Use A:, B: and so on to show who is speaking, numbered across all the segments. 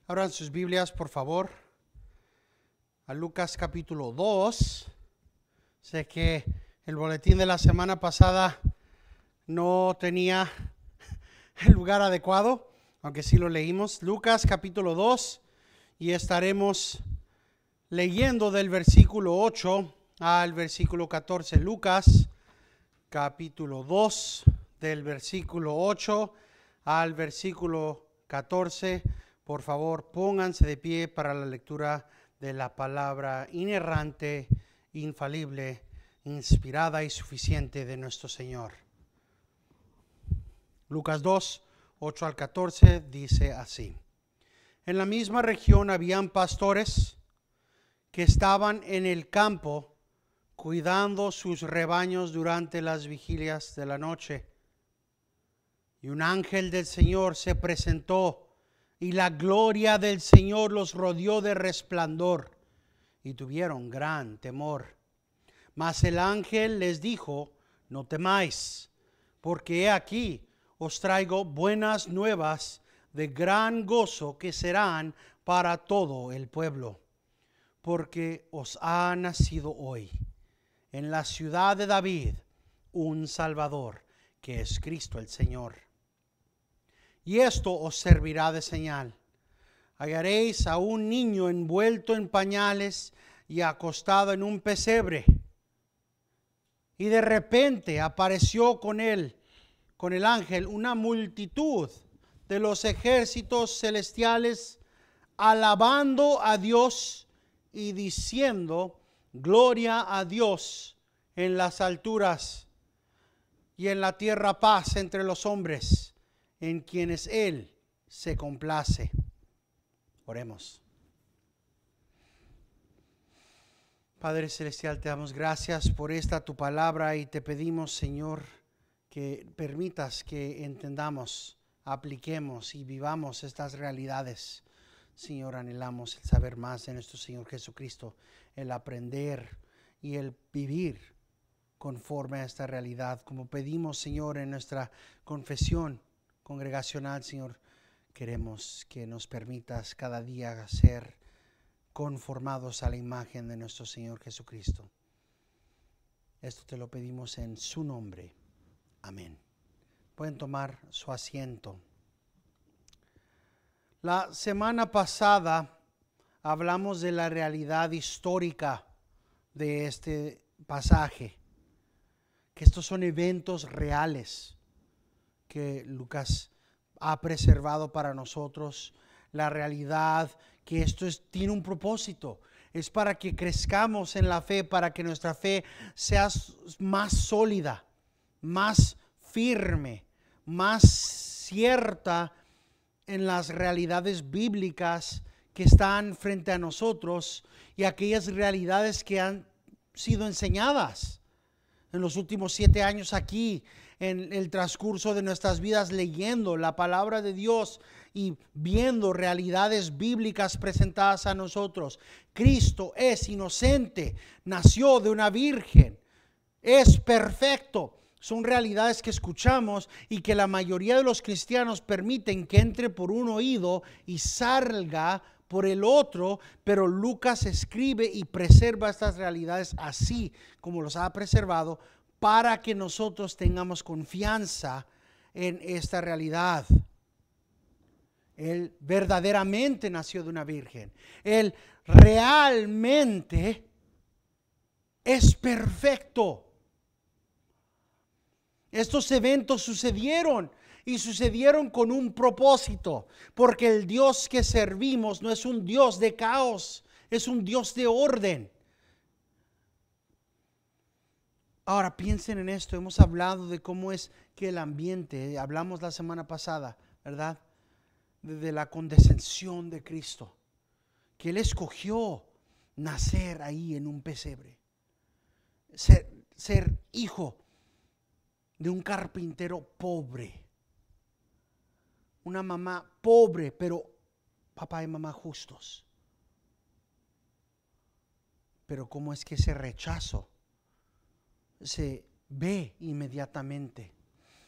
A: Abran sus Biblias, por favor, a Lucas capítulo 2. Sé que el boletín de la semana pasada no tenía el lugar adecuado, aunque sí lo leímos. Lucas capítulo 2, y estaremos leyendo del versículo 8 al versículo 14. Lucas capítulo 2, del versículo 8 al versículo 14. Por favor, pónganse de pie para la lectura de la palabra inerrante, infalible, inspirada y suficiente de nuestro Señor. Lucas 2, 8 al 14 dice así: En la misma región habían pastores que estaban en el campo cuidando sus rebaños durante las vigilias de la noche. Y un ángel del Señor se presentó, y la gloria del Señor los rodeó de resplandor, y tuvieron gran temor. Mas el ángel les dijo: no temáis, porque he aquí os traigo buenas nuevas de gran gozo, que serán para todo el pueblo. Porque os ha nacido hoy en la ciudad de David un Salvador, que es Cristo el Señor. Y esto os servirá de señal: hallaréis a un niño envuelto en pañales y acostado en un pesebre. Y de repente apareció con él, con el ángel, una multitud de los ejércitos celestiales, alabando a Dios y diciendo: gloria a Dios en las alturas, y en la tierra paz entre los hombres, en quienes Él se complace. Oremos. Padre Celestial, te damos gracias por esta tu palabra, y te pedimos, Señor, que permitas que entendamos, apliquemos y vivamos estas realidades. Señor, anhelamos el saber más de nuestro Señor Jesucristo, el aprender y el vivir conforme a esta realidad, como pedimos, Señor, en nuestra confesión congregacional. Señor, queremos que nos permitas cada día ser conformados a la imagen de nuestro Señor Jesucristo. Esto te lo pedimos en su nombre. Amén. Pueden tomar su asiento. La semana pasada hablamos de la realidad histórica de este pasaje, que estos son eventos reales que Lucas ha preservado para nosotros. La realidad que esto tiene un propósito, es para que crezcamos en la fe, para que nuestra fe sea más sólida, más firme, más cierta en las realidades bíblicas que están frente a nosotros, y aquellas realidades que han sido enseñadas en los últimos 7 años aquí, en el transcurso de nuestras vidas, leyendo la palabra de Dios y viendo realidades bíblicas presentadas a nosotros. Cristo es inocente, nació de una virgen, es perfecto. Son realidades que escuchamos y que la mayoría de los cristianos permiten que entre por un oído y salga por el otro, pero Lucas escribe y preserva estas realidades así como los ha preservado, para que nosotros tengamos confianza en esta realidad. Él verdaderamente nació de una virgen. Él realmente es perfecto. Estos eventos sucedieron, y sucedieron con un propósito, porque el Dios que servimos no es un Dios de caos, es un Dios de orden. Ahora piensen en esto. Hemos hablado de cómo es que el ambiente, hablamos la semana pasada, ¿verdad?, de la condescensión de Cristo, que Él escogió nacer ahí en un pesebre, ser hijo de un carpintero pobre, una mamá pobre, pero papá y mamá justos. Pero cómo es que ese rechazo se ve inmediatamente.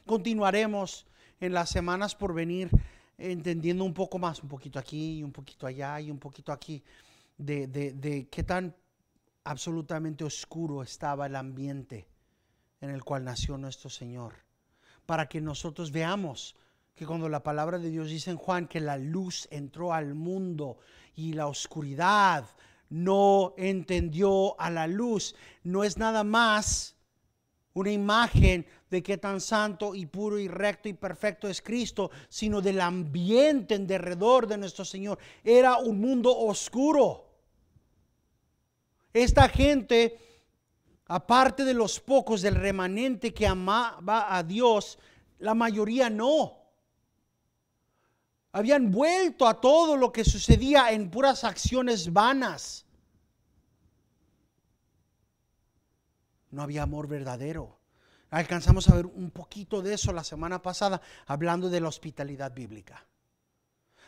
A: Continuaremos en las semanas por venir entendiendo un poco más, un poquito aquí, un poquito allá y un poquito aquí, de qué tan absolutamente oscuro estaba el ambiente en el cual nació nuestro Señor, para que nosotros veamos que cuando la palabra de Dios dice en Juan que la luz entró al mundo y la oscuridad no entendió a la luz, no es nada más una imagen de qué tan santo y puro y recto y perfecto es Cristo, sino del ambiente en derredor de nuestro Señor. Era un mundo oscuro. Esta gente, aparte de los pocos del remanente que amaba a Dios, la mayoría no. Habían vuelto a todo lo que sucedía en puras acciones vanas. No había amor verdadero. Alcanzamos a ver un poquito de eso la semana pasada, hablando de la hospitalidad bíblica.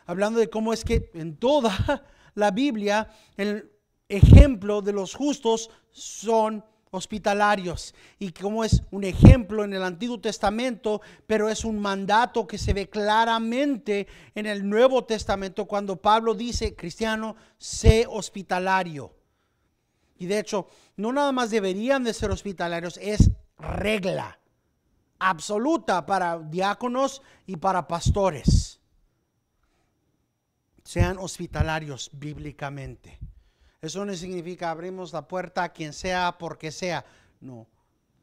A: Hablando de cómo es que en toda la Biblia el ejemplo de los justos son hospitalarios, y como es un ejemplo en el Antiguo Testamento, pero es un mandato que se ve claramente en el Nuevo Testamento cuando Pablo dice: cristiano, sé hospitalario. Y de hecho, no nada más deberían de ser hospitalarios, es regla absoluta para diáconos y para pastores. Sean hospitalarios bíblicamente. Eso no significa abrimos la puerta a quien sea porque sea. No,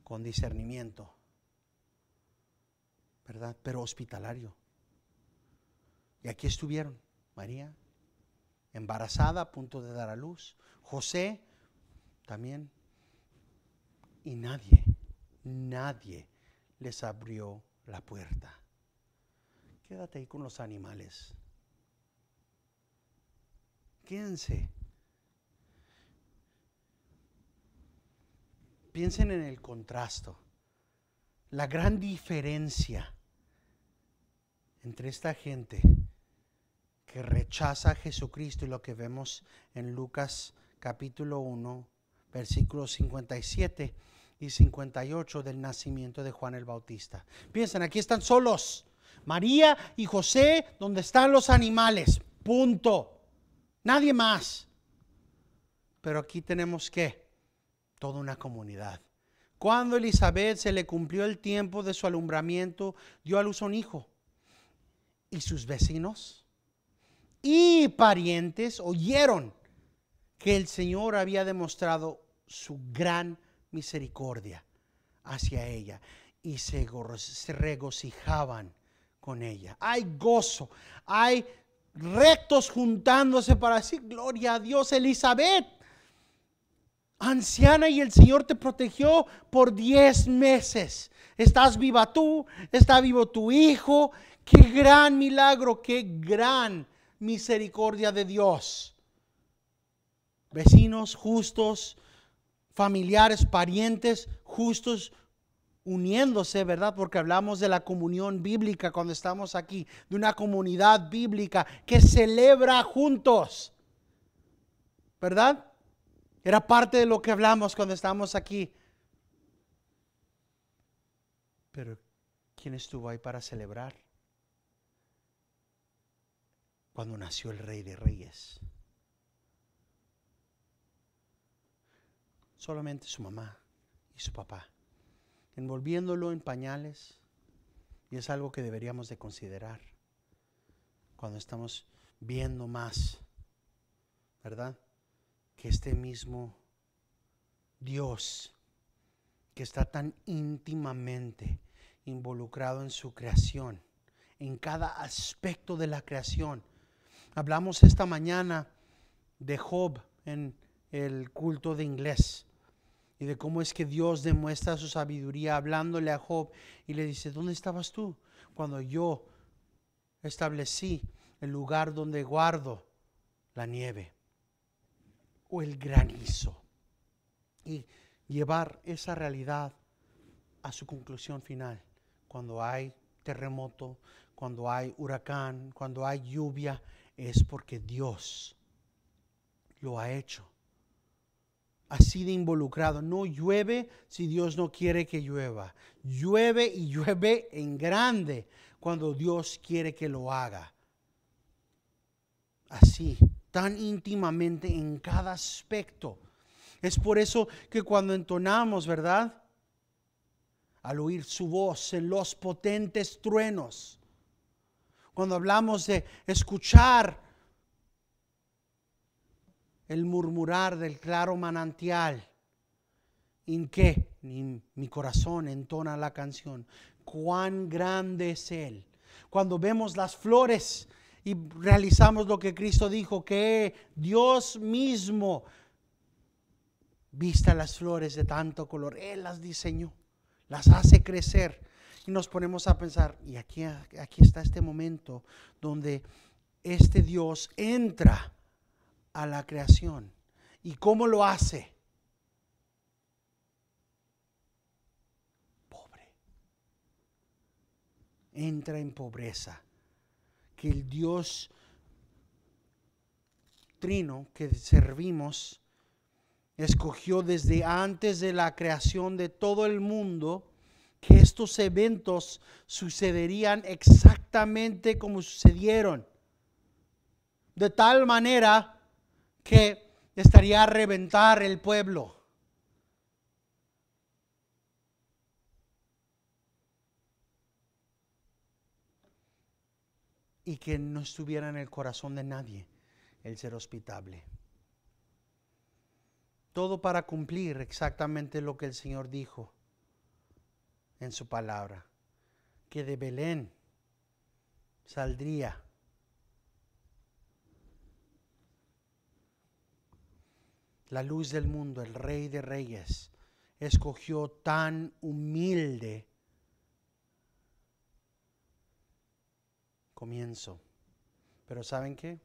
A: con discernimiento, ¿verdad? Pero hospitalario. Y aquí estuvieron María, embarazada, a punto de dar a luz. José también. Y nadie les abrió la puerta. Quédate ahí con los animales. Quédense. Piensen en el contraste, la gran diferencia entre esta gente que rechaza a Jesucristo y lo que vemos en Lucas capítulo 1, versículos 57 y 58 del nacimiento de Juan el Bautista. Piensen, aquí están solos, María y José, donde están los animales, punto, nadie más. Pero aquí tenemos que toda una comunidad. Cuando Elizabeth se le cumplió el tiempo de su alumbramiento, dio a luz un hijo. Y sus vecinos y parientes oyeron que el Señor había demostrado su gran misericordia hacia ella y se regocijaban con ella. Hay gozo, hay rectos juntándose para decir gloria a Dios. Elizabeth, anciana, y el Señor te protegió por 10 meses. Estás viva tú, está vivo tu hijo. Qué gran milagro, qué gran misericordia de Dios. Vecinos justos, familiares, parientes justos, uniéndose, ¿verdad? Porque hablamos de la comunión bíblica cuando estamos aquí, de una comunidad bíblica que celebra juntos, ¿verdad? Era parte de lo que hablamos cuando estábamos aquí. Pero ¿quién estuvo ahí para celebrar? Cuando nació el Rey de Reyes. Solamente su mamá y su papá, envolviéndolo en pañales. Y es algo que deberíamos de considerar cuando estamos viendo más, ¿verdad? Que este mismo Dios, que está tan íntimamente involucrado en su creación, en cada aspecto de la creación. Hablamos esta mañana de Job en el culto de inglés y de cómo es que Dios demuestra su sabiduría hablándole a Job y le dice: ¿dónde estabas tú cuando yo establecí el lugar donde guardo la nieve o el granizo? Y llevar esa realidad a su conclusión final. Cuando hay terremoto, cuando hay huracán, cuando hay lluvia, es porque Dios lo ha hecho. Así de involucrado. No llueve si Dios no quiere que llueva. Llueve, y llueve en grande cuando Dios quiere que lo haga. así, tan íntimamente en cada aspecto. Es por eso que cuando entonamos, ¿verdad? Al oír su voz en los potentes truenos, cuando hablamos de escuchar el murmurar del claro manantial, ¿en qué? Mi corazón entona la canción. Cuán grande es Él. Cuando vemos las flores y realizamos lo que Cristo dijo, que Dios mismo vista las flores de tanto color. Él las diseñó, las hace crecer. Y nos ponemos a pensar, y aquí está este momento donde este Dios entra a la creación. ¿Y cómo lo hace? Pobre. Entra en pobreza. Que el Dios trino que servimos escogió desde antes de la creación de todo el mundo que estos eventos sucederían exactamente como sucedieron. De tal manera que estaría a reventar el pueblo. Y que no estuviera en el corazón de nadie el ser hospitable. Todo para cumplir exactamente lo que el Señor dijo en su palabra, que de Belén saldría la luz del mundo, el Rey de Reyes. Escogió tan humilde comienzo. Pero ¿saben qué?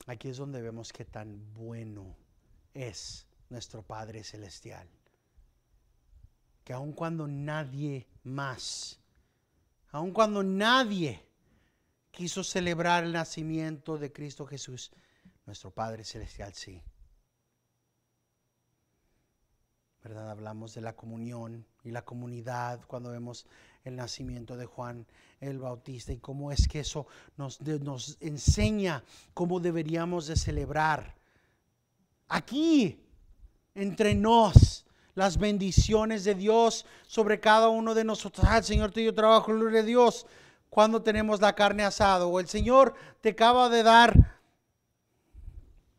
A: Aquí es donde vemos qué tan bueno es nuestro Padre Celestial. Que aun cuando nadie más, aun cuando nadie quiso celebrar el nacimiento de Cristo Jesús, nuestro Padre Celestial sí. ¿Verdad? Hablamos de la comunión y la comunidad cuando vemos el nacimiento de Juan el Bautista y cómo es que eso nos enseña cómo deberíamos de celebrar aquí entre nos las bendiciones de Dios sobre cada uno de nosotros. El Señor te dio trabajo, gloria a Dios, cuando tenemos la carne asada, o el Señor te acaba de dar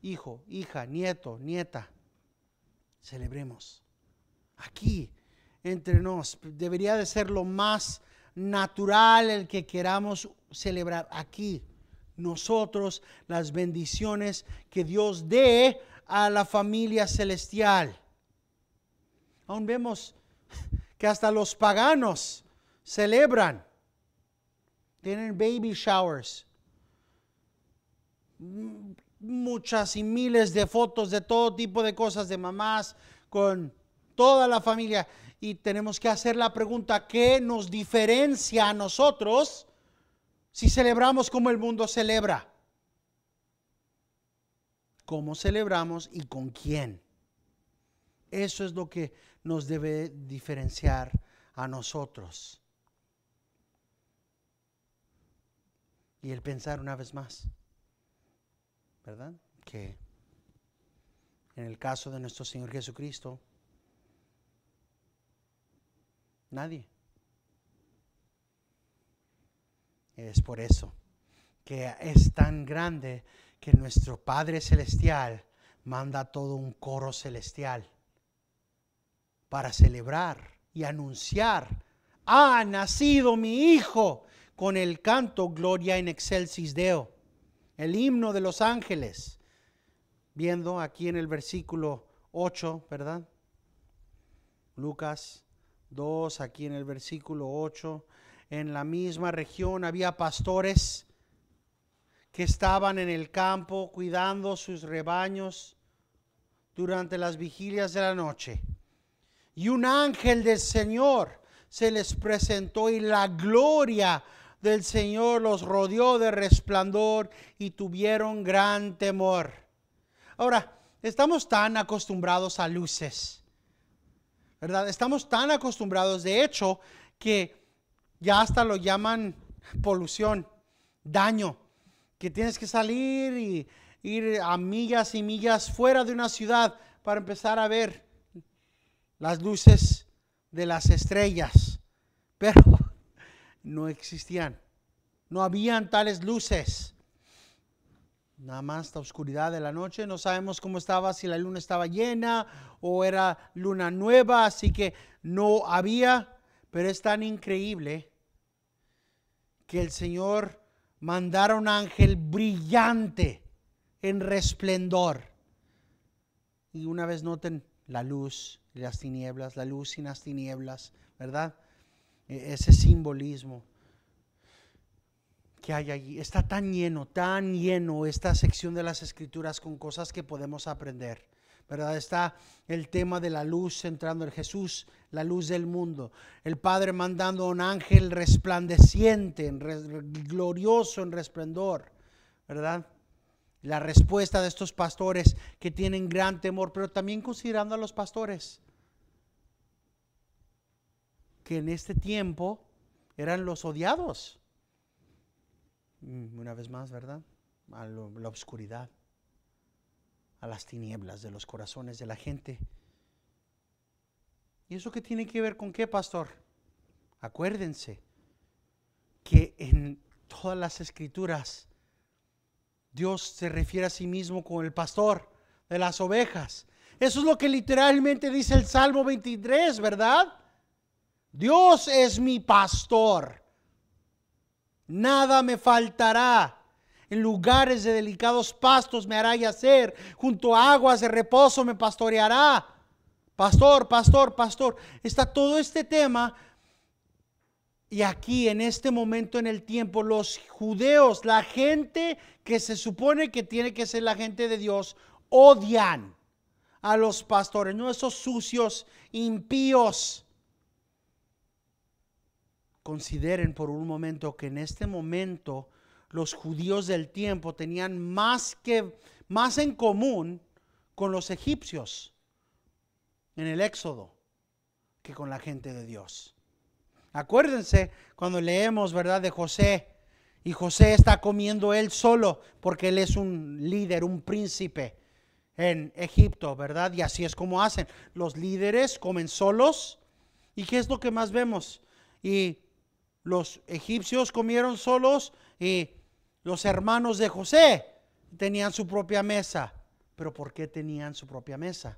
A: hijo, hija, nieto, nieta. Celebremos aquí entre nos. Debería de ser lo más natural el que queramos celebrar aquí nosotros las bendiciones que Dios dé a la familia celestial. Aún vemos que hasta los paganos celebran, tienen baby showers, muchas y miles de fotos de todo tipo de cosas de mamás con toda la familia. Y tenemos que hacer la pregunta, ¿qué nos diferencia a nosotros si celebramos como el mundo celebra? ¿Cómo celebramos y con quién? Eso es lo que nos debe diferenciar a nosotros. Y el pensar una vez más, ¿verdad? Que en el caso de nuestro Señor Jesucristo, nadie. Es por eso que es tan grande que nuestro Padre Celestial manda todo un coro celestial para celebrar y anunciar: ha nacido mi Hijo, con el canto Gloria in excelsis Deo, el himno de los ángeles. Viendo aquí en el versículo 8, ¿verdad? Lucas 2, aquí en el versículo 8, en la misma región había pastores que estaban en el campo cuidando sus rebaños durante las vigilias de la noche. Y un ángel del Señor se les presentó y la gloria del Señor los rodeó de resplandor y tuvieron gran temor. Ahora, estamos tan acostumbrados a luces, ¿verdad? Estamos tan acostumbrados, de hecho, que ya hasta lo llaman polución, daño. que tienes que salir y ir a millas y millas fuera de una ciudad para empezar a ver las luces de las estrellas. Pero no existían, no habían tales luces. Nada más la oscuridad de la noche. No sabemos cómo estaba, si la luna estaba llena o era luna nueva, así que no había. Pero es tan increíble que el Señor mandara un ángel brillante en resplendor. Y una vez noten la luz y las tinieblas, la luz y las tinieblas, ¿verdad? Ese simbolismo que hay allí. Está tan lleno esta sección de las Escrituras con cosas que podemos aprender, ¿verdad? Está el tema de la luz entrando en Jesús, la luz del mundo. El Padre mandando un ángel resplandeciente, glorioso en resplendor, ¿verdad? La respuesta de estos pastores que tienen gran temor, pero también considerando a los pastores que en este tiempo eran los odiados. Una vez más, ¿verdad? A la oscuridad, a las tinieblas de los corazones de la gente. ¿Y eso qué tiene que ver con qué, pastor? Acuérdense que en todas las Escrituras Dios se refiere a sí mismo como el pastor de las ovejas. Eso es lo que literalmente dice el Salmo 23, ¿verdad? Dios es mi pastor, nada me faltará. En lugares de delicados pastos me hará yacer, junto a aguas de reposo me pastoreará. Pastor, pastor, pastor. Está todo este tema. Y aquí en este momento en el tiempo, los judeos, la gente que se supone que tiene que ser la gente de Dios, odian a los pastores, no esos sucios, impíos. Consideren por un momento que en este momento los judíos del tiempo tenían más en común con los egipcios en el Éxodo que con la gente de Dios. Acuérdense cuando leemos, ¿verdad?, de José, y José está comiendo él solo porque él es un líder, un príncipe en Egipto, ¿verdad? Y así es como hacen. Los líderes comen solos. ¿Y qué es lo que más vemos? Y los egipcios comieron solos y los hermanos de José tenían su propia mesa. ¿Pero por qué tenían su propia mesa?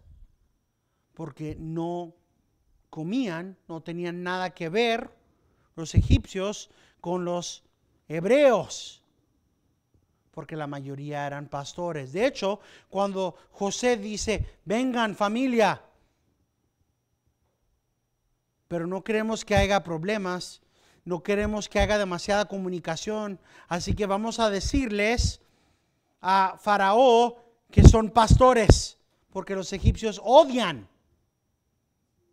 A: Porque no comían, no tenían nada que ver los egipcios con los hebreos, porque la mayoría eran pastores. De hecho, cuando José dice, vengan familia, pero no queremos que haya problemas, no queremos que haya demasiada comunicación, así que vamos a decirles a Faraón que son pastores, porque los egipcios odian,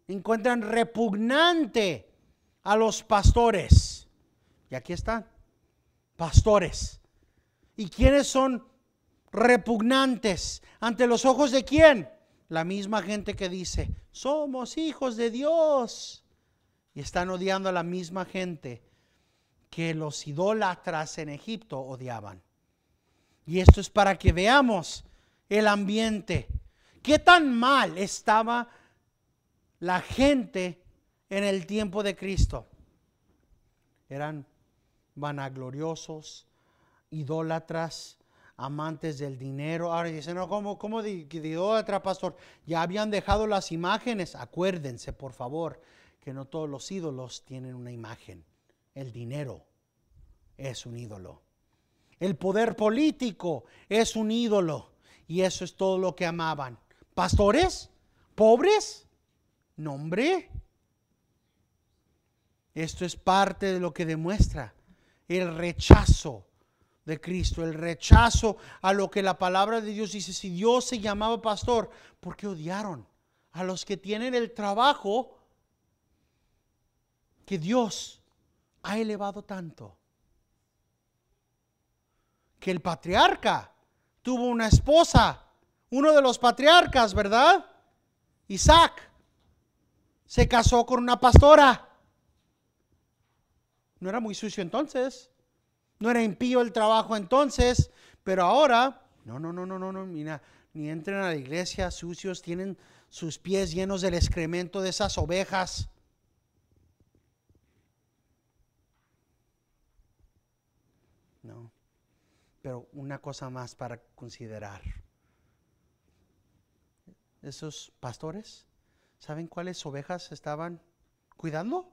A: encuentran repugnante a los pastores. Y aquí están, pastores. ¿Y quiénes son repugnantes? ¿Ante los ojos de quién? La misma gente que dice, somos hijos de Dios. Y están odiando a la misma gente que los idólatras en Egipto odiaban. Y esto es para que veamos el ambiente. ¿Qué tan mal estaba la gente en el tiempo de Cristo? Eran vanagloriosos, idólatras, amantes del dinero. Ahora dicen, no, ¿cómo de idólatra, pastor? Ya habían dejado las imágenes. Acuérdense, por favor, que no todos los ídolos tienen una imagen. El dinero es un ídolo. El poder político es un ídolo. Y eso es todo lo que amaban. ¿Pastores? ¿Pobres? No, hombre. Esto es parte de lo que demuestra el rechazo de Cristo, el rechazo a lo que la palabra de Dios dice. Si Dios se llamaba pastor, ¿por qué odiaron a los que tienen el trabajo que Dios ha elevado tanto? Que el patriarca tuvo una esposa, uno de los patriarcas, ¿verdad? Isaac se casó con una pastora. No era muy sucio entonces. no era impío el trabajo entonces, pero ahora, no, mira, ni entren a la iglesia sucios, tienen sus pies llenos del excremento de esas ovejas. No, pero una cosa más para considerar. Esos pastores, ¿saben cuáles ovejas estaban cuidando?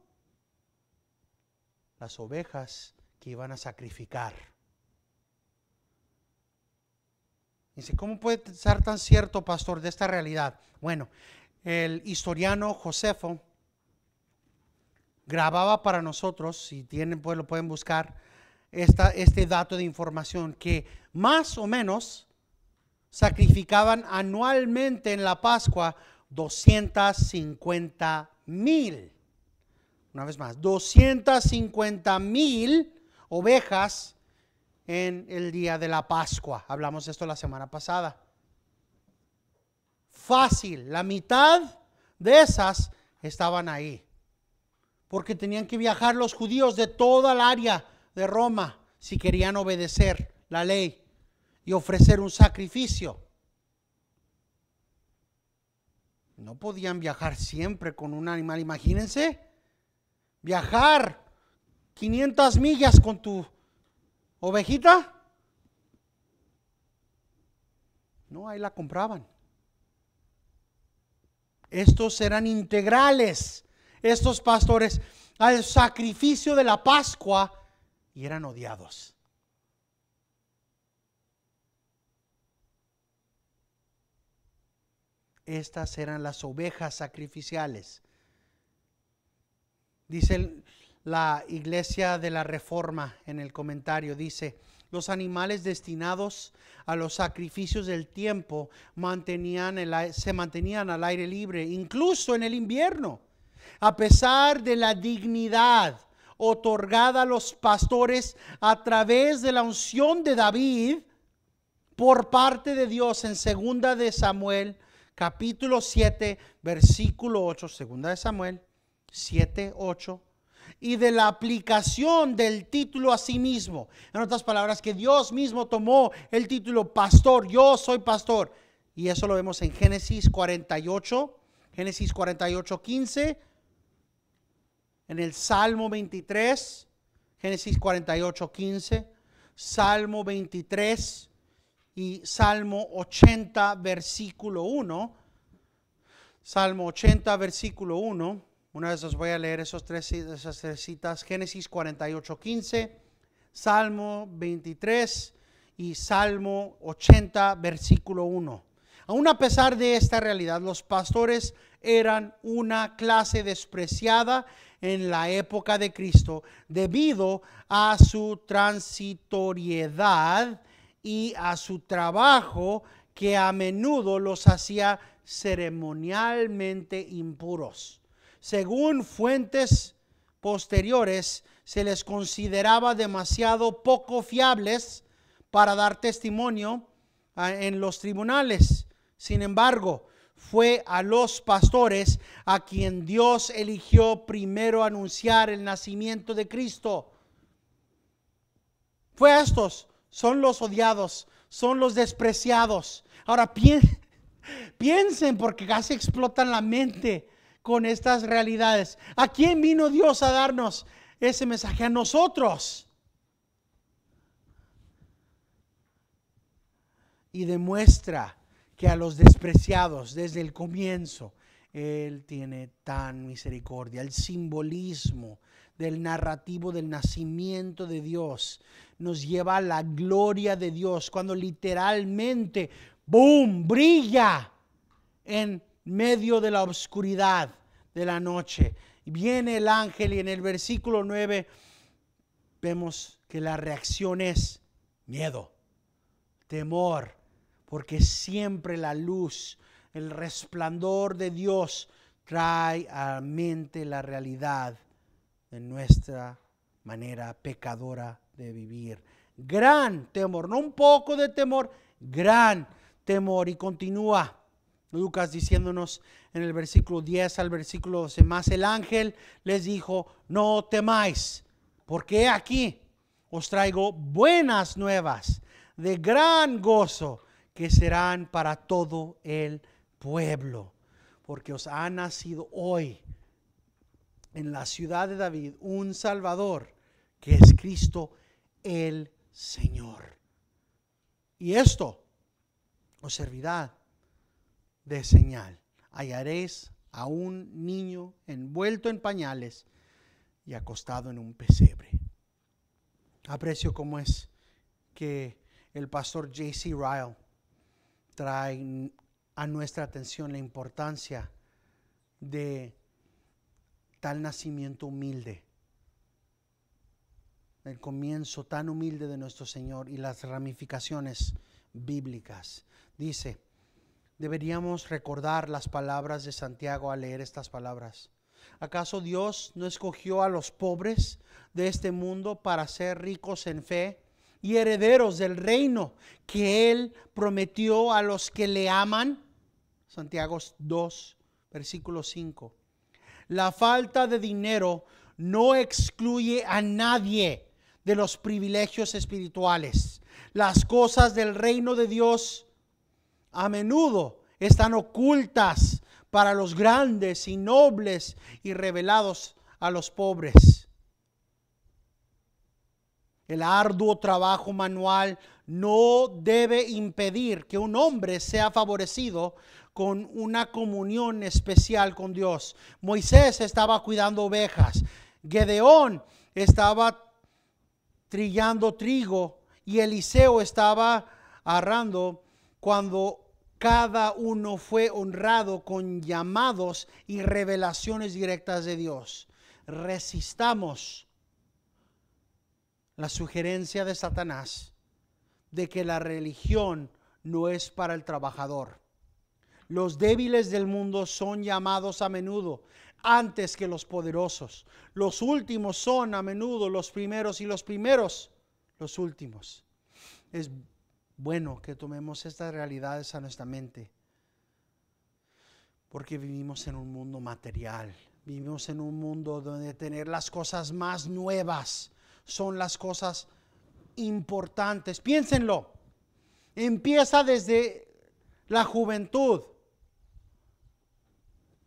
A: Las ovejas que iban a sacrificar. Dice, ¿cómo puede ser tan cierto, pastor, de esta realidad? Bueno, el historiano Josefo grababa para nosotros, si tienen, pues lo pueden buscar, este dato de información, que más o menos sacrificaban anualmente en la Pascua 250,000. Una vez más, 250,000 ovejas en el día de la Pascua. Hablamos de esto la semana pasada. Fácil, la mitad de esas estaban ahí, porque tenían que viajar los judíos de toda el área de Roma si querían obedecer la ley y ofrecer un sacrificio. No podían viajar siempre con un animal. Imagínense, viajar 500 millas con tu ovejita. No, ahí la compraban. Estos eran integrales, estos pastores, al sacrificio de la Pascua, y eran odiados. Estas eran las ovejas sacrificiales. Dice la Iglesia de la Reforma en el comentario, dice, los animales destinados a los sacrificios del tiempo se mantenían al aire libre, incluso en el invierno, a pesar de la dignidad otorgada a los pastores a través de la unción de David por parte de Dios en 2 de Samuel, capítulo 7, versículo 8, 2 de Samuel 7, 8, y de la aplicación del título a sí mismo. En otras palabras, que Dios mismo tomó el título pastor, yo soy pastor. Y eso lo vemos en Génesis 48, 15, en el Salmo 23, Génesis 48, 15, Salmo 23 y Salmo 80, versículo 1. Salmo 80, versículo 1. Una vez os voy a leer esas tres citas. Génesis 48, 15, Salmo 23 y Salmo 80, versículo 1. Aún a pesar de esta realidad, los pastores eran una clase despreciada en la época de Cristo debido a su transitoriedad y a su trabajo que a menudo los hacía ceremonialmente impuros. Según fuentes posteriores, se les consideraba demasiado poco fiables para dar testimonio en los tribunales. Sin embargo, fue a los pastores a quien Dios eligió primero anunciar el nacimiento de Cristo. Fue a estos, son los odiados, son los despreciados. Ahora piensen, porque casi explotan la mente con estas realidades. ¿A quién vino Dios a darnos ese mensaje? A nosotros. Y demuestra que a los despreciados desde el comienzo Él tiene tan misericordia. El simbolismo del narrativo del nacimiento de Dios nos lleva a la gloria de Dios, cuando literalmente, ¡boom!, brilla en medio de la oscuridad de la noche. Viene el ángel y en el versículo 9 vemos que la reacción es miedo, temor, porque siempre la luz, el resplandor de Dios trae a mente la realidad de nuestra manera pecadora de vivir. Gran temor, no un poco de temor, gran temor. Y continúa Lucas diciéndonos en el versículo 10 al versículo 12, más el ángel les dijo, no temáis, porque aquí os traigo buenas nuevas de gran gozo que serán para todo el pueblo, porque os ha nacido hoy en la ciudad de David un Salvador, que es Cristo el Señor. Y esto os servirá de señal. Hallaréis a un niño envuelto en pañales y acostado en un pesebre. Aprecio cómo es que el pastor J.C. Ryle trae a nuestra atención la importancia de tal nacimiento humilde, el comienzo tan humilde de nuestro Señor y las ramificaciones bíblicas. Dice, deberíamos recordar las palabras de Santiago al leer estas palabras. ¿Acaso Dios no escogió a los pobres de este mundo para ser ricos en fe y herederos del reino que Él prometió a los que le aman? Santiago 2, versículo 5. La falta de dinero no excluye a nadie de los privilegios espirituales. Las cosas del reino de Dios a menudo están ocultas para los grandes y nobles y revelados a los pobres. El arduo trabajo manual no debe impedir que un hombre sea favorecido con una comunión especial con Dios. Moisés estaba cuidando ovejas, Gedeón estaba trillando trigo y Eliseo estaba arando, cuando cada uno fue honrado con llamados y revelaciones directas de Dios. Resistamos la sugerencia de Satanás de que la religión no es para el trabajador. Los débiles del mundo son llamados a menudo antes que los poderosos. Los últimos son a menudo los primeros y los primeros los últimos. Es bueno que tomemos estas realidades a nuestra mente, porque vivimos en un mundo material. Vivimos en un mundo donde tener las cosas más nuevas son las cosas importantes. Piénsenlo. Empieza desde la juventud.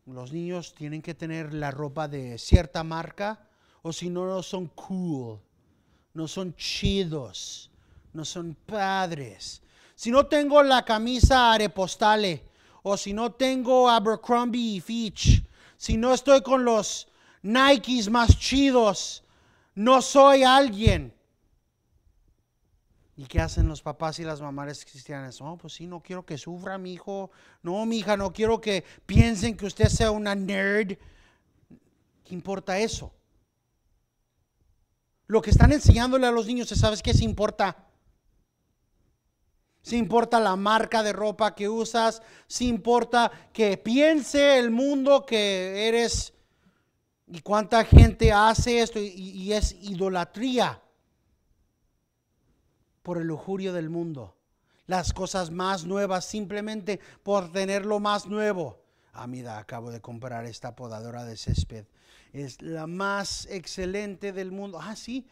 A: Los niños tienen que tener la ropa de cierta marca, o si no, no son cool, no son chidos, no son padres. Si no tengo la camisa Aeropostale, o si no tengo Abercrombie y Fitch, si no estoy con los Nikes más chidos, no soy alguien. ¿Y qué hacen los papás y las mamás cristianas? No, pues sí, no quiero que sufra mi hijo. No, mi hija, no quiero que piensen que usted sea una nerd. ¿Qué importa eso? Lo que están enseñándole a los niños, ¿sabes qué se importa? Si importa la marca de ropa que usas, si importa que piense el mundo que eres, y cuánta gente hace esto y es idolatría por el lujurio del mundo. Las cosas más nuevas simplemente por tener lo más nuevo. Mira, acabo de comprar esta podadora de césped. Es la más excelente del mundo. Sí.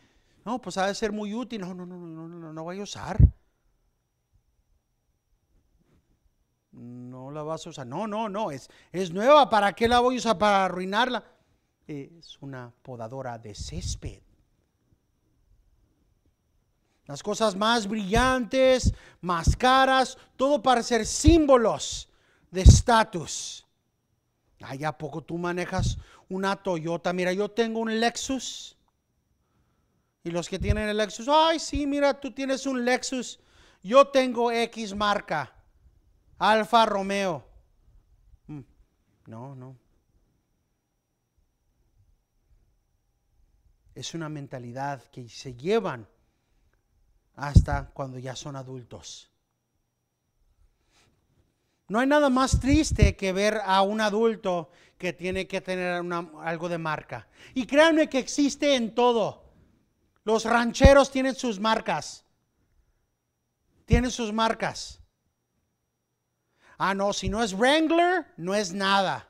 A: No, pues ha de ser muy útil. No voy a usar. No la vas a usar. No, es nueva. ¿Para qué la voy a usar? ¿Para arruinarla? Es una podadora de césped. Las cosas más brillantes, más caras, todo para ser símbolos de estatus. ¿A poco tú manejas una Toyota? Mira, yo tengo un Lexus. Y los que tienen el Lexus, sí, mira, tú tienes un Lexus. Yo tengo X marca, Alfa Romeo. No. Es una mentalidad que se llevan hasta cuando ya son adultos. No hay nada más triste que ver a un adulto que tiene que tener algo de marca. Y créanme que existe en todo. Los rancheros tienen sus marcas. Tienen sus marcas. No, si no es Wrangler, no es nada.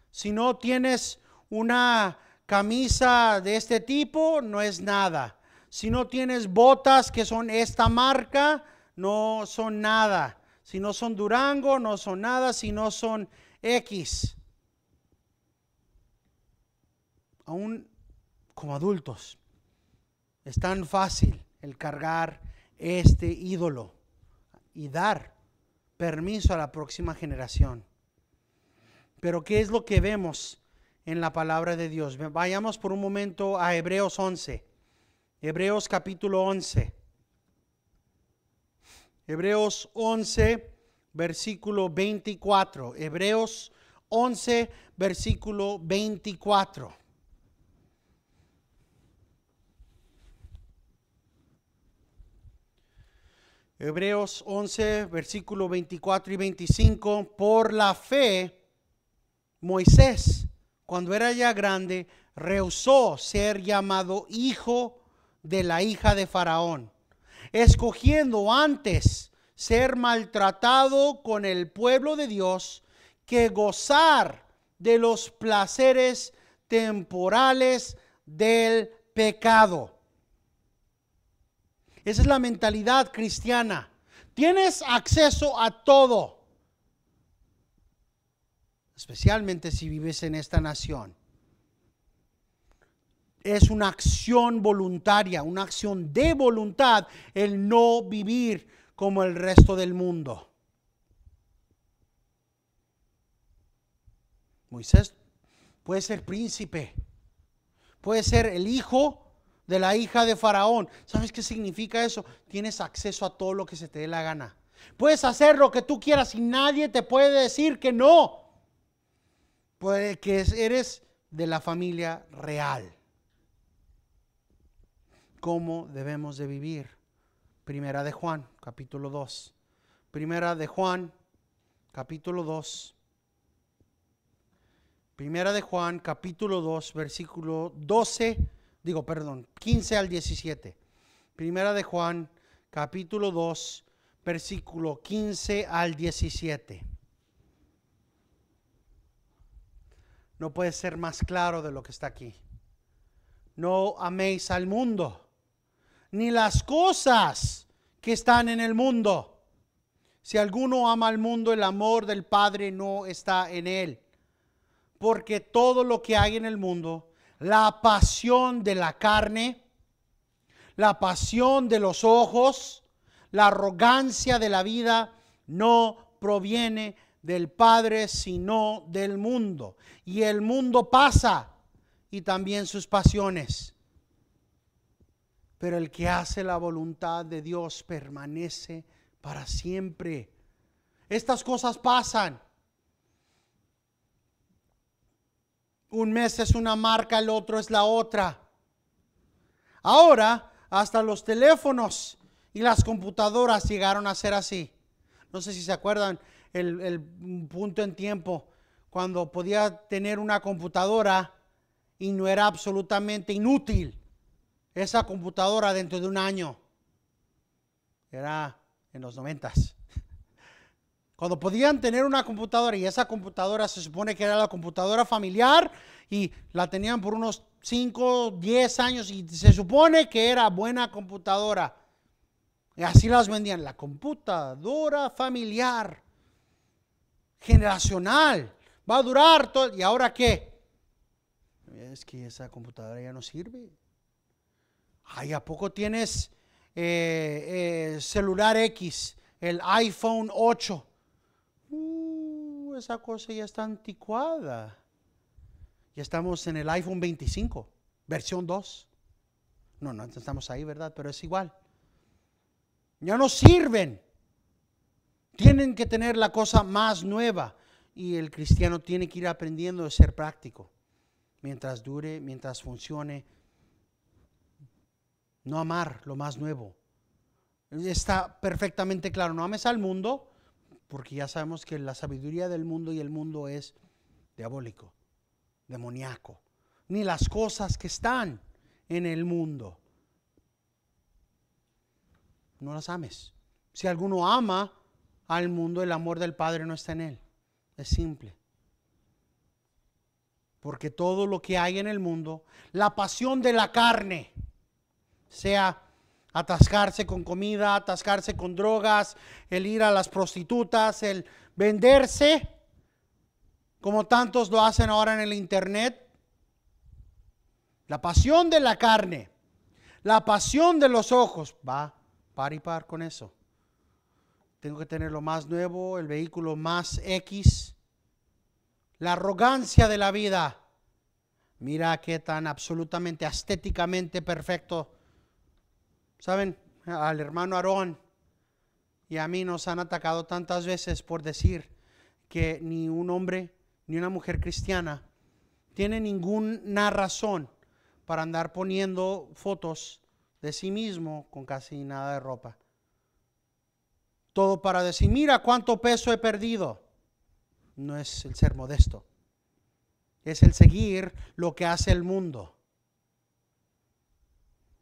A: Si no tienes una camisa de este tipo, no es nada. Si no tienes botas que son esta marca, no son nada. Si no son Durango, no son nada. Si no son X. Aún como adultos, es tan fácil el cargar este ídolo y dar permiso a la próxima generación. Pero ¿qué es lo que vemos en la palabra de Dios? Vayamos por un momento a Hebreos 11. Hebreos capítulo 11. Hebreos 11, versículo 24. Hebreos 11, versículo 24. Hebreos 11, versículo 24 y 25. Por la fe, Moisés, cuando era ya grande, rehusó ser llamado hijo de la hija de Faraón, escogiendo antes ser maltratado con el pueblo de Dios que gozar de los placeres temporales del pecado. Esa es la mentalidad cristiana. Tienes acceso a todo, especialmente si vives en esta nación. Es una acción voluntaria, una acción de voluntad el no vivir como el resto del mundo. Moisés puede ser príncipe, puede ser el hijo de la hija de Faraón. ¿Sabes qué significa eso? Tienes acceso a todo lo que se te dé la gana. Puedes hacer lo que tú quieras y nadie te puede decir que no. Puede que eres de la familia real. ¿Cómo debemos de vivir? Primera de Juan, capítulo 2. Primera de Juan, capítulo 2. Primera de Juan, capítulo 2, versículo 15 al 17. Primera de Juan, capítulo 2, versículo 15 al 17. No puede ser más claro de lo que está aquí. No améis al mundo, ni las cosas que están en el mundo. Si alguno ama al mundo, el amor del Padre no está en él. Porque todo lo que hay en el mundo, la pasión de la carne, la pasión de los ojos, la arrogancia de la vida, no proviene del Padre, sino del mundo. Y el mundo pasa, y también sus pasiones. Pero el que hace la voluntad de Dios permanece para siempre. Estas cosas pasan. Un mes es una marca, el otro es la otra. Ahora, hasta los teléfonos y las computadoras llegaron a ser así. No sé si se acuerdan el punto en tiempo cuando podía tener una computadora y no era absolutamente inútil esa computadora dentro de un año. Era en los 90s. Cuando podían tener una computadora y esa computadora se supone que era la computadora familiar y la tenían por unos 5, 10 años y se supone que era buena computadora. Y así las vendían, la computadora familiar, generacional, va a durar todo. ¿Y ahora qué? Es que esa computadora ya no sirve. Ay, ¿a poco tienes celular X, el iPhone 8? Esa cosa ya está anticuada. Ya estamos en el iPhone 25, versión 2. No estamos ahí, ¿verdad? Pero es igual. Ya no sirven. Tienen que tener la cosa más nueva. Y el cristiano tiene que ir aprendiendo a ser práctico. Mientras dure, mientras funcione. No amar lo más nuevo. Está perfectamente claro. No ames al mundo, porque ya sabemos que la sabiduría del mundo y el mundo es diabólico, demoníaco. Ni las cosas que están en el mundo. No las ames. Si alguno ama al mundo, el amor del Padre no está en él. Es simple. Porque todo lo que hay en el mundo, la pasión de la carne, sea atascarse con comida, atascarse con drogas, el ir a las prostitutas, el venderse, como tantos lo hacen ahora en el internet. La pasión de la carne, la pasión de los ojos, va par y par con eso. Tengo que tener lo más nuevo, el vehículo más X. La arrogancia de la vida. Mira qué tan absolutamente estéticamente perfecto. ¿Saben? Al hermano Aarón y a mí nos han atacado tantas veces por decir que ni un hombre ni una mujer cristiana tiene ninguna razón para andar poniendo fotos de sí mismo con casi nada de ropa. Todo para decir, mira cuánto peso he perdido. No es el ser modesto. Es el seguir lo que hace el mundo.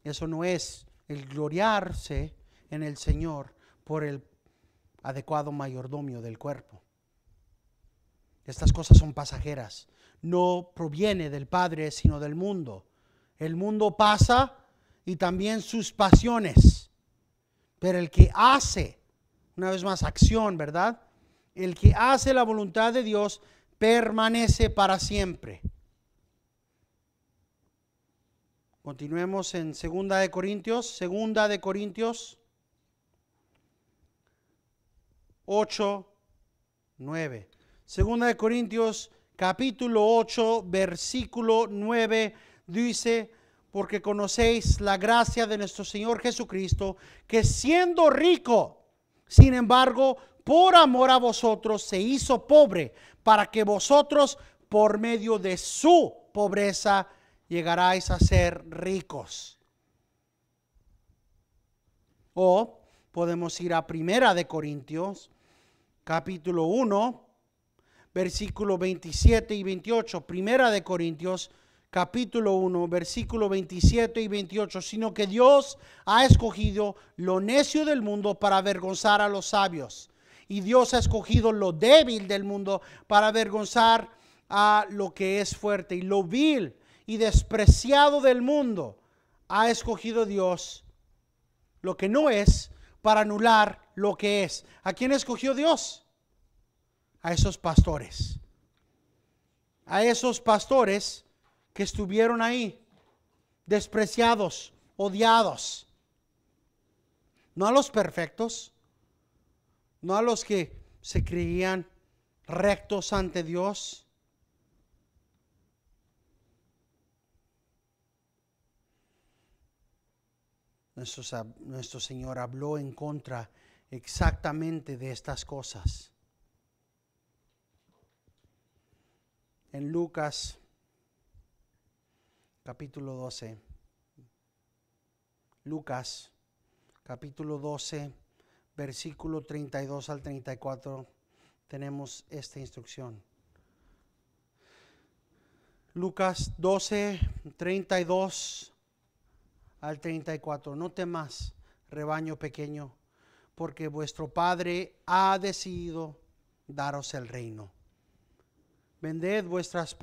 A: Eso no es el gloriarse en el Señor por el adecuado mayordomio del cuerpo. Estas cosas son pasajeras. No proviene del Padre, sino del mundo. El mundo pasa y también sus pasiones. Pero el que hace, una vez más, acción, ¿verdad? El que hace la voluntad de Dios permanece para siempre. Continuemos en 2 de Corintios 8, 9. 2 de Corintios capítulo 8, versículo 9 dice, porque conocéis la gracia de nuestro Señor Jesucristo, que siendo rico, sin embargo, por amor a vosotros se hizo pobre, para que vosotros, por medio de su pobreza, llegaráis a ser ricos. O podemos ir a 1 de Corintios, capítulo 1, versículo 27 y 28. 1 de Corintios, capítulo 1, versículo 27 y 28. Sino que Dios ha escogido lo necio del mundo para avergonzar a los sabios. Y Dios ha escogido lo débil del mundo para avergonzar a lo que es fuerte. Y lo vil y despreciado del mundo ha escogido Dios lo que no es para anular lo que es. ¿A quién escogió Dios? A esos pastores. A esos pastores que estuvieron ahí, despreciados, odiados. No a los perfectos, no a los que se creían rectos ante Dios. Nuestro Señor habló en contra exactamente de estas cosas. En Lucas capítulo 12. Lucas capítulo 12, versículo 32 al 34, tenemos esta instrucción. Lucas 12, 32 al 34. No temas, rebaño pequeño, porque vuestro Padre ha decidido daros el reino. Vended vuestras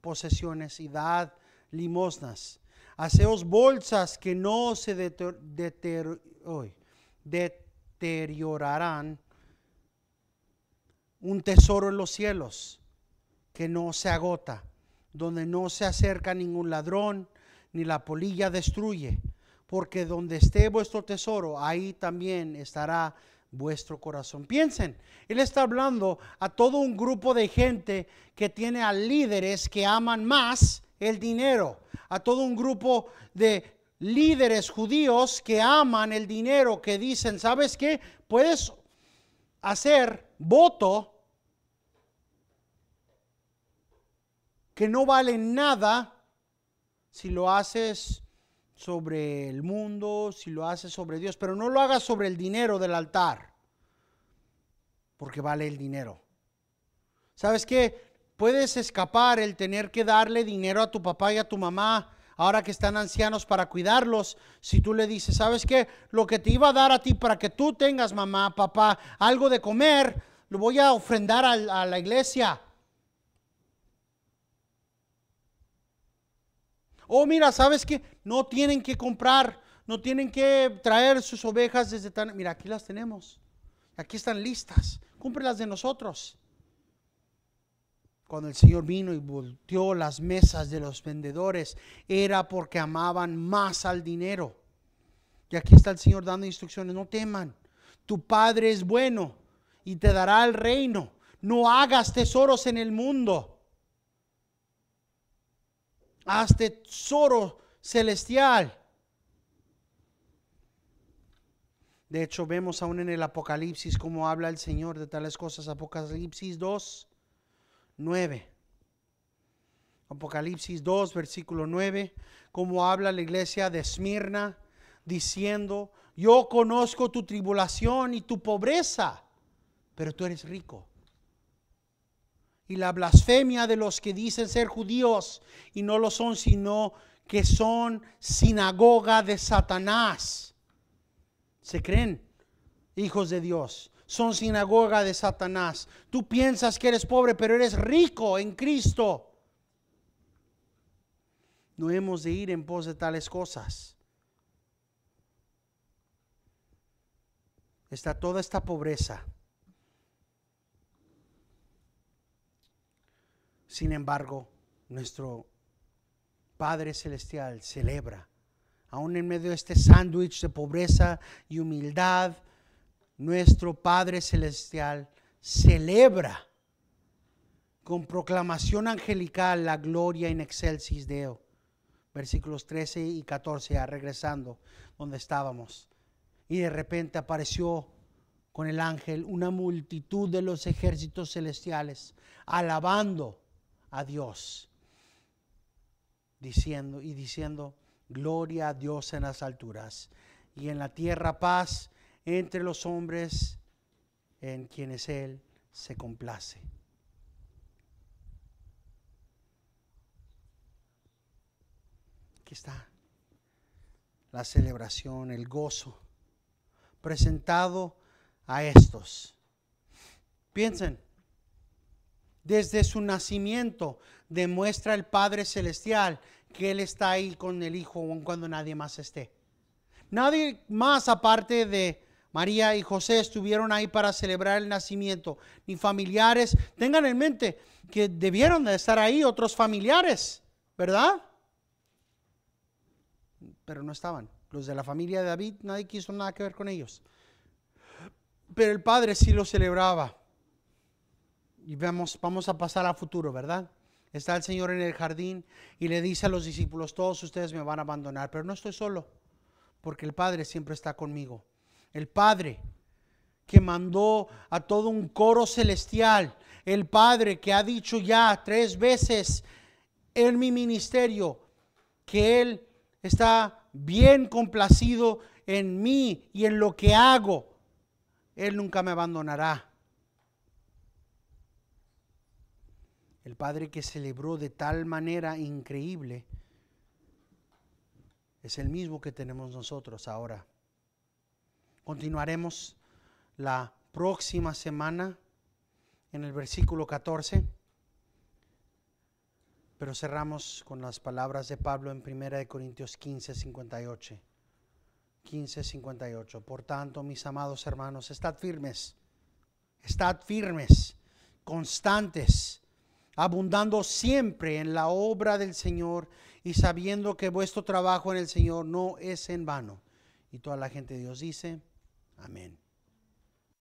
A: posesiones y dad limosnas. Haceos bolsas que no se deteriorarán, un tesoro en los cielos que no se agota, donde no se acerca ningún ladrón, ni la polilla destruye, porque donde esté vuestro tesoro, ahí también estará vuestro corazón. Piensen, él está hablando a todo un grupo de gente que tiene a líderes que aman más el dinero, a todo un grupo de líderes judíos que aman el dinero, que dicen, ¿sabes qué? Puedes hacer voto que no vale nada si lo haces sobre el mundo, si lo haces sobre Dios, pero no lo hagas sobre el dinero del altar, porque vale el dinero. ¿Sabes qué? Puedes escapar el tener que darle dinero a tu papá y a tu mamá ahora que están ancianos para cuidarlos. Si tú le dices, ¿sabes qué? Lo que te iba a dar a ti para que tú tengas, mamá, papá, algo de comer, lo voy a ofrendar a la iglesia. Oh, mira, ¿sabes qué? No tienen que comprar no tienen que traer sus ovejas desde tan... Mira, aquí las tenemos. Aquí están listas. Cúmprelas de nosotros. Cuando el Señor vino y volteó las mesas de los vendedores, era porque amaban más al dinero. Y aquí está el Señor dando instrucciones. No teman. Tu Padre es bueno y te dará el reino. No hagas tesoros en el mundo. Haz tesoro celestial. De hecho, vemos aún en el Apocalipsis cómo habla el Señor de tales cosas. Apocalipsis 2, 9. Apocalipsis 2, versículo 9. Cómo habla la iglesia de Esmirna, diciendo: yo conozco tu tribulación y tu pobreza, pero tú eres rico. Y la blasfemia de los que dicen ser judíos y no lo son, sino que son sinagoga de Satanás. Se creen hijos de Dios, son sinagoga de Satanás. Tú piensas que eres pobre, pero eres rico en Cristo. No hemos de ir en pos de tales cosas. Está toda esta pobreza. Sin embargo, nuestro Padre Celestial celebra, aún en medio de este sándwich de pobreza y humildad, nuestro Padre Celestial celebra con proclamación angelical la gloria in excelsis Deo. Versículos 13 y 14, regresando donde estábamos. Y de repente apareció con el ángel una multitud de los ejércitos celestiales, alabando a Dios, diciendo, gloria a Dios en las alturas, y en la tierra paz entre los hombres en quienes Él se complace. Aquí está la celebración, el gozo presentado a estos. Piensen, desde su nacimiento demuestra el Padre Celestial que Él está ahí con el Hijo aun cuando nadie más esté. Nadie más aparte de María y José estuvieron ahí para celebrar el nacimiento, ni familiares. Tengan en mente que debieron de estar ahí otros familiares, ¿verdad? Pero no estaban. Los de la familia de David, nadie quiso nada que ver con ellos. Pero el Padre sí lo celebraba. Y vamos a pasar al futuro, ¿verdad? Está el Señor en el jardín y le dice a los discípulos: todos ustedes me van a abandonar, pero no estoy solo, porque el Padre siempre está conmigo. El Padre que mandó a todo un coro celestial, el Padre que ha dicho ya 3 veces en mi ministerio que Él está bien complacido en mí y en lo que hago. Él nunca me abandonará. El Padre que celebró de tal manera increíble es el mismo que tenemos nosotros ahora. Continuaremos la próxima semana en el versículo 14, pero cerramos con las palabras de Pablo en 1 Corintios 15:58. 15:58. Por tanto, mis amados hermanos, estad firmes, constantes, abundando siempre en la obra del Señor y sabiendo que vuestro trabajo en el Señor no es en vano. Y toda la gente de Dios dice: amén.